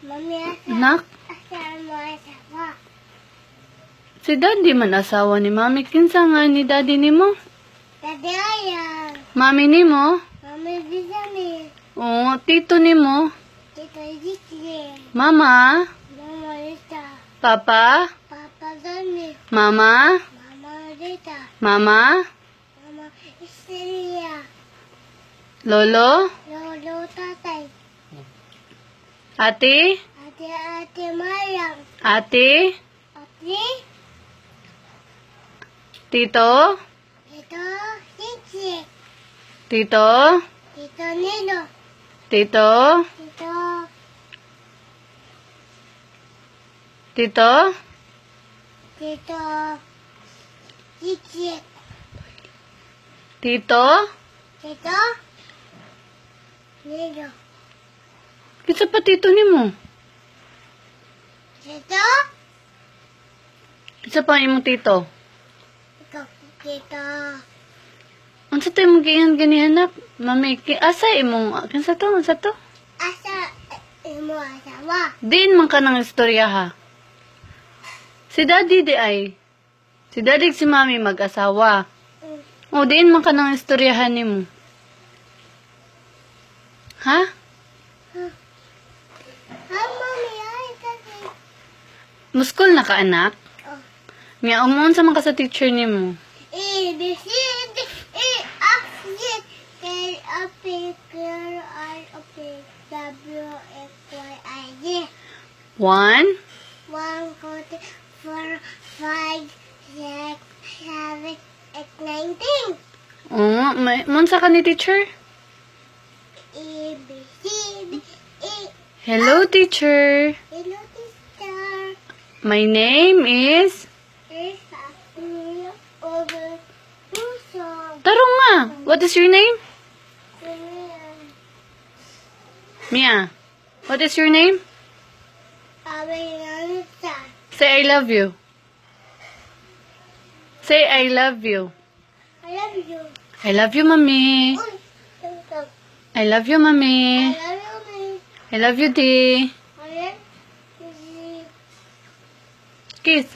Mami, Nak, asawa mo asawa. si daddy man asawa ni mami. Kinsa nga ni daddy ni mo? Dati ayaw. Mami ni mo? Mami, bisami. Oo, tito ni mo. Tito, Zikli. Mama? Mama, Rita. Papa? Papa, Dani. Mama? Mama, Rita. Mama? Mama, Estrella. Lolo? Lolo, tatay. Ate? Ate Mayang. Ate? Ate, Tito? Tito, Siksi. Tito? Tito, Nino. Tito? Tito, Tito? Tito, Siksi. Tito? Tito, Nino. Kinsa pa tito ni mo? Tito, Kinsa pa imong tito? ikaw, Tito. Unsa tayo mong giingan ganihanak? Mami, asa imong, kinsa to? Unsa to? Asa, imo asawa. Diin man ka ng istorya ha. Si daddy di ay. Si daddy si mami mag-asawa. O, diin man ka ng istoryahan ni mo. Ha? Mami, ay, kasi. Muskol na ka, anak? Oh. Nga, umuon sa mga sa teacher ni mo. A, B, C, D, E, F, G, K, L, P, Q, R, O, P, W, X, Y, I, Z. 1, 1, 2, 3, 4, 5, 6, 7, 8, 19. Oo, munsa ka ni teacher? A, B, C, D, E. Hello, teacher. Hello, teacher. My name is... Is me over Puso. Tarong nga. What is your name? Mia. What is your name? Say I love you. Say I love you. I love you. I love you, mommy. Uy, tung-tung. I love you, mommy. I love you, me. I love you, Di. I love you. Kiss.